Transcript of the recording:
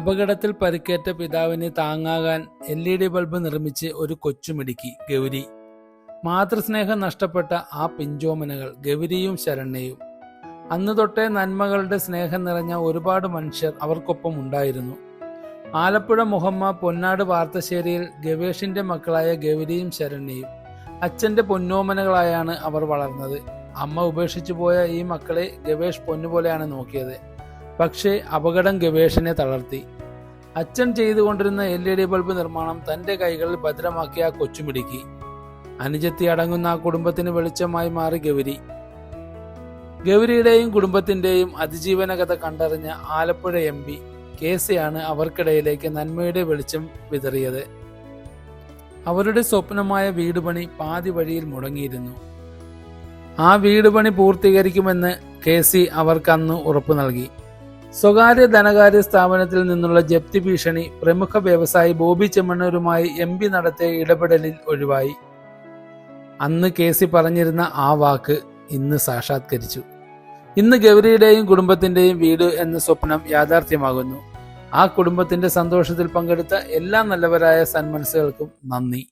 അപകടത്തിൽ പരിക്കേറ്റ പിതാവിന് താങ്ങാകാൻ LED ബൾബ് നിർമ്മിച്ച് ഒരു കൊച്ചുമിടുക്കി ഗൗരി. മാതൃസ്നേഹം നഷ്ടപ്പെട്ട ആ പിഞ്ചോമനകൾ ഗൗരിയും ശരണ്യയും. അന്ന് തൊട്ടേ നന്മകളുടെ സ്നേഹം നിറഞ്ഞ ഒരുപാട് മനുഷ്യർ അവർക്കൊപ്പം ഉണ്ടായിരുന്നു. ആലപ്പുഴ മുഹമ്മ പൊന്നാട് വാർത്തശ്ശേരിയിൽ ഗവേഷിന്റെ മക്കളായ ഗൗരിയും ശരണ്യയും അച്ഛന്റെ പൊന്നോമനകളായാണ് അവർ വളർന്നത്. അമ്മ ഉപേക്ഷിച്ചു പോയ ഈ മക്കളെ ഗവേഷ് പൊന്നുപോലെയാണ് നോക്കിയത്. പക്ഷേ അപകടം ഗവേഷിനെ തളർത്തി. അച്ഛൻ ചെയ്തുകൊണ്ടിരുന്ന LED ബൾബ് നിർമ്മാണം തന്റെ കൈകളിൽ ഭദ്രമാക്കിയ ആ കൊച്ചുമിടുക്കി. അനുജത്തി അടങ്ങുന്ന ആ കുടുംബത്തിന് വെളിച്ചമായി മാറി ഗൗരി. ഗൗരിയുടെയും കുടുംബത്തിന്റെയും അതിജീവന കഥ കണ്ടറിഞ്ഞ ആലപ്പുഴ MP KC ആണ് അവർക്കിടയിലേക്ക് നന്മയുടെ വെളിച്ചം വിതറിയത്. അവരുടെ സ്വപ്നമായ വീടുപണി പാതി വഴിയിൽ മുടങ്ങിയിരുന്നു. ആ വീടുപണി പൂർത്തീകരിക്കുമെന്ന് KC അവർക്ക് അന്ന് ഉറപ്പു നൽകി. സ്വകാര്യ ധനകാര്യ സ്ഥാപനത്തിൽ നിന്നുള്ള ജപ്തി ഭീഷണി പ്രമുഖ വ്യവസായി ബോബി ചെമ്മണ്ണൂരുമായി MP നടത്തിയ ഇടപെടലിൽ ഒഴിവായി. അന്ന് KC പറഞ്ഞിരുന്ന ആ വാക്ക് ഇന്ന് സാക്ഷാത്കരിച്ചു. ഇന്ന് ഗൗരിയുടെയും കുടുംബത്തിന്റെയും വീട് എന്ന സ്വപ്നം യാഥാർത്ഥ്യമാകുന്നു. ആ കുടുംബത്തിന്റെ സന്തോഷത്തിൽ പങ്കെടുത്ത എല്ലാ നല്ലവരായ സന്മനസ്സുകൾക്കും നന്ദി.